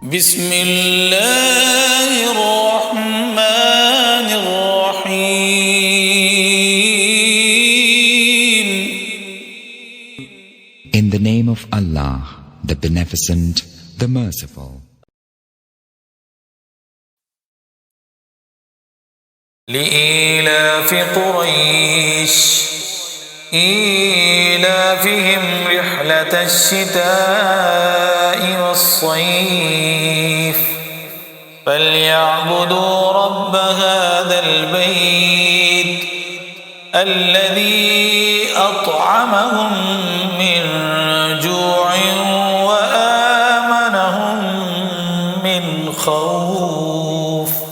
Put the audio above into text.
بسم الله الرحمن الرحيم. In the name of Allah, the Beneficent, the Merciful. لإيلاف قريش إيلافهم رحلة الشتاء والصيف فليعبدوا رب هذا البيت الذي أطعمهم من جوع وآمنهم من خوف.